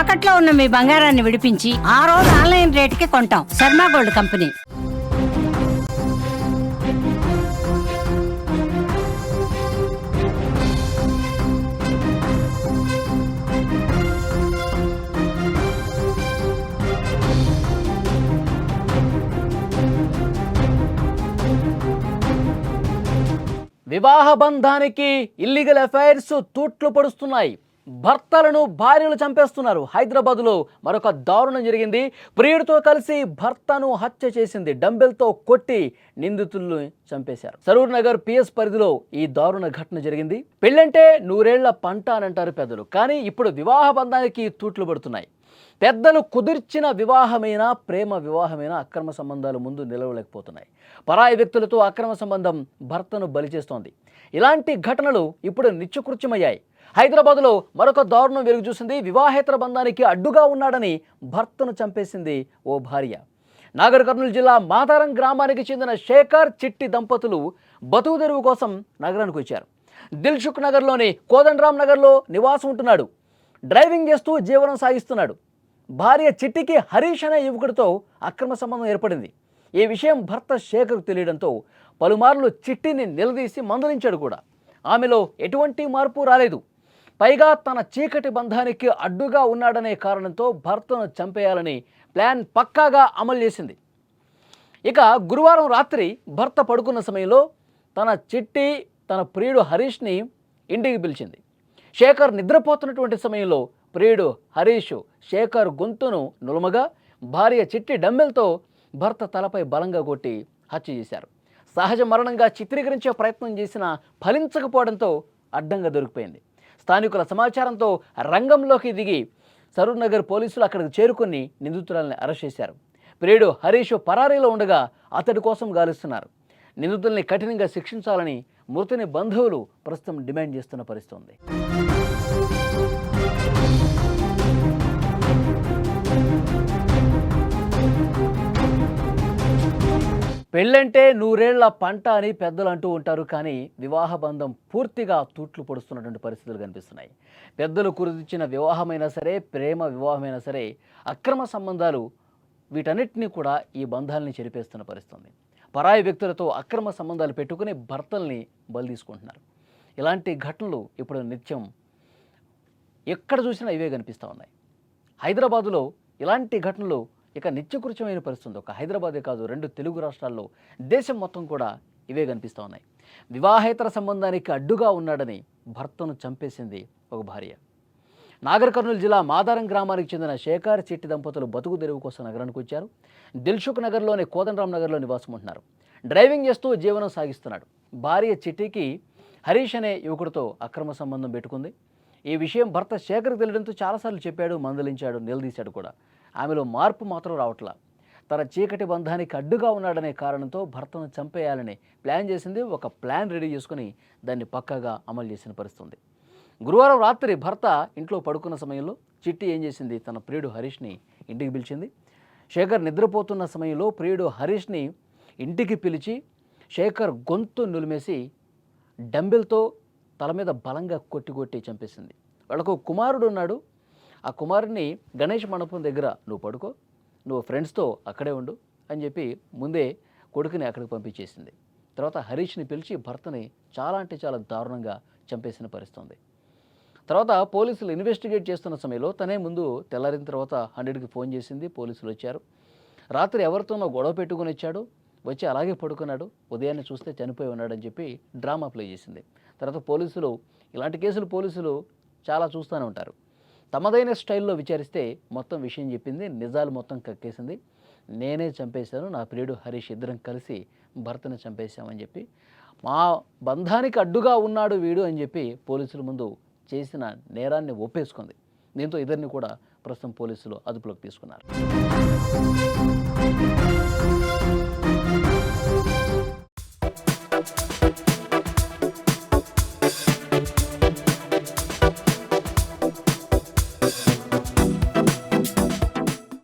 తాకట్లో ఉన్న మీ బంగారాన్ని విడిపించి ఆ రోజు ఆన్లైన్ రేటుకి కొంటాం. Sharma gold company. వివాహ బంధానికి ఇల్లీగల్ అఫైర్స్ తూట్లు పడుస్తున్నాయి. భర్తలను భార్యలు చంపేస్తున్నారు. హైదరాబాద్లో మరొక దారుణం జరిగింది. ప్రియుడితో కలిసి భర్తను హత్య చేసింది. డంబెల్తో కొట్టి నిందితులను చంపేశారు. సరూర్ నగర్ పిఎస్ పరిధిలో ఈ దారుణ ఘటన జరిగింది. పెళ్ళంటే నూరేళ్ల పంట అని అంటారు పెద్దలు. కానీ ఇప్పుడు వివాహ బంధానికి తూట్లు పడుతున్నాయి. పెద్దలు కుదిర్చిన వివాహమైన ప్రేమ వివాహమైన అక్రమ సంబంధాలు ముందు నిలవలేకపోతున్నాయి. పరాయి వ్యక్తులతో అక్రమ సంబంధం భర్తను బలి చేస్తోంది. ఇలాంటి ఘటనలు ఇప్పుడు నిత్యకృత్యమయ్యాయి. హైదరాబాద్లో మరొక దారుణం వెలుగు చూసింది. వివాహేతర బంధానికి అడ్డుగా ఉన్నాడని భర్తను చంపేసింది ఓ భార్య. నాగర్ కర్నూలు జిల్లా మాదారం గ్రామానికి చెందిన శేఖర్ చిట్టి దంపతులు బతుకు తెరువు కోసం నగరానికి వచ్చారు. దిల్సుఖ్ నగర్లోని కోదండరామ్ నగర్లో నివాసం ఉంటున్నాడు. డ్రైవింగ్ చేస్తూ జీవనం సాగిస్తున్నాడు. భార్య చిట్టికి హరీష్ అనే యువకుడితో అక్రమ సంబంధం ఏర్పడింది. ఈ విషయం భర్త శేఖర్కు తెలియడంతో పలుమార్లు చిట్టిని నిలదీసి మందలించాడు కూడా. ఆమెలో ఎటువంటి మార్పు రాలేదు. పైగా తన చీకటి బంధానికి అడ్డుగా ఉన్నాడనే కారణంతో భర్తను చంపేయాలని ప్లాన్ పక్కాగా అమలు చేసింది. ఇక గురువారం రాత్రి భర్త పడుకున్న సమయంలో తన చిట్టి తన ప్రియుడు హరీష్ని ఇంటికి పిలిచింది. శేఖర్ నిద్రపోతున్నటువంటి సమయంలో ప్రియుడు హరీష్ శేఖర్ గొంతును నులుమగా భార్య చిట్టి డంబెల్తో భర్త తలపై బలంగా కొట్టి హత్య చేశారు. సహజ మరణంగా చిత్రీకరించే ప్రయత్నం చేసినా ఫలించకపోవడంతో అడ్డంగా దొరికిపోయింది. స్థానికుల సమాచారంతో రంగంలోకి దిగి సరూర్ నగర్ పోలీసులు అక్కడికి చేరుకుని నిందితురాలను అరెస్ట్ చేశారు. ప్రియుడు హరీష్ పరారీలో ఉండగా అతడి కోసం గాలిస్తున్నారు. నిందితుల్ని కఠినంగా శిక్షించాలని మృతుని బంధువులు ప్రస్తుతం డిమాండ్ చేస్తున్న పరిస్థితి ఉంది. పెళ్ళంటే నూరేళ్ల పంట అని పెద్దలు అంటూ ఉంటారు. కానీ వివాహ బంధం పూర్తిగా తూట్లు పొడుస్తున్నటువంటి పరిస్థితులు కనిపిస్తున్నాయి. పెద్దలు కుదిర్చిన వివాహమైనా సరే, ప్రేమ వివాహమైనా సరే, అక్రమ సంబంధాలు వీటన్నిటినీ కూడా ఈ బంధాలని చెరిపేస్తున్న పరిస్థితి. పరాయి వ్యక్తులతో అక్రమ సంబంధాలు పెట్టుకుని భర్తల్ని బలి తీసుకుంటున్నారు. ఇలాంటి ఘటనలు ఇప్పుడు నిత్యం ఎక్కడ చూసినా ఇవే కనిపిస్తూ ఉన్నాయి. హైదరాబాదులో ఇలాంటి ఘటనలు ఇక నిత్యకృత్యమైన పరిస్థితి. ఒక హైదరాబాదే కాదు, 2 తెలుగు రాష్ట్రాల్లో, దేశం మొత్తం కూడా ఇవే కనిపిస్తూ ఉన్నాయి. వివాహేతర సంబంధానికి అడ్డుగా ఉన్నాడని భర్తను చంపేసింది ఒక భార్య. నాగర్ కర్నూలు జిల్లా మాదారం గ్రామానికి చెందిన శేఖర్ చిట్టి దంపతులు బతుకు తెరువు కోసం నగరానికి వచ్చారు. దిల్సుఖ్ నగర్లోని కోదండరామ్ నగర్లో నివాసం ఉంటున్నారు. డ్రైవింగ్ చేస్తూ జీవనం సాగిస్తున్నాడు. భార్య చిట్టికి హరీష్ అనే యువకుడితో అక్రమ సంబంధం పెట్టుకుంది. ఈ విషయం భర్త శేఖర్కి తెలియడంతో చాలాసార్లు చెప్పాడు, మందలించాడు, నిలదీశాడు కూడా. ఆమెలో మార్పు మాత్రం రావట్లా. తన చీకటి బంధానికి అడ్డుగా ఉన్నాడనే కారణంతో భర్తను చంపేయాలని ప్లాన్ చేసింది. ఒక ప్లాన్ రెడీ చేసుకుని దాన్ని పక్కాగా అమలు చేసిన పరిస్థితి. గురువారం రాత్రి భర్త ఇంట్లో పడుకున్న సమయంలో చిట్టి ఏం చేసింది, తన ప్రియుడు హరీష్ని ఇంటికి పిలిచింది. శేఖర్ నిద్రపోతున్న సమయంలో ప్రియుడు హరీష్ని ఇంటికి పిలిచి శేఖర్ గొంతు నులిమేసి డంబెల్తో తల మీద బలంగా కొట్టి చంపేసింది. వాళ్ళకు కుమారుడు ఉన్నాడు. ఆ కుమారుడిని గణేష్ మండపం దగ్గర నువ్వు పడుకో, నువ్వు ఫ్రెండ్స్తో అక్కడే ఉండు అని చెప్పి ముందే కొడుకుని అక్కడికి పంపించేసింది. తర్వాత హరీష్ని పిలిచి భర్తని చాలా అంటే చాలా దారుణంగా చంపేసిన పరిస్థితి. తర్వాత పోలీసులు ఇన్వెస్టిగేట్ చేస్తున్న సమయంలో తనే ముందు తెల్లారిన తర్వాత 100కి ఫోన్ చేసింది. పోలీసులు వచ్చారు. రాత్రి ఎవరితోనో గొడవ పెట్టుకుని వచ్చాడు, వచ్చి అలాగే పడుకున్నాడు, ఉదయాన్నే చూస్తే చనిపోయి ఉన్నాడని చెప్పి డ్రామా ప్లే చేసింది. తర్వాత పోలీసులు, ఇలాంటి కేసులు పోలీసులు చాలా చూస్తూనే ఉంటారు, తమదైన స్టైల్లో విచారిస్తే మొత్తం విషయం చెప్పింది. నిజాలు మొత్తం కక్కేసింది. నేనే చంపేశాను, నా ప్రియుడు హరీష్ ఇద్దరం కలిసి భర్తను చంపేశామని చెప్పి, మా బంధానికి అడ్డుగా ఉన్నాడు వీడు అని చెప్పి పోలీసుల ముందు చేసిన నేరాన్ని ఒప్పేసుకుంది. దీంతో ఇద్దరిని కూడా ప్రస్తుతం పోలీసులు అదుపులోకి తీసుకున్నారు.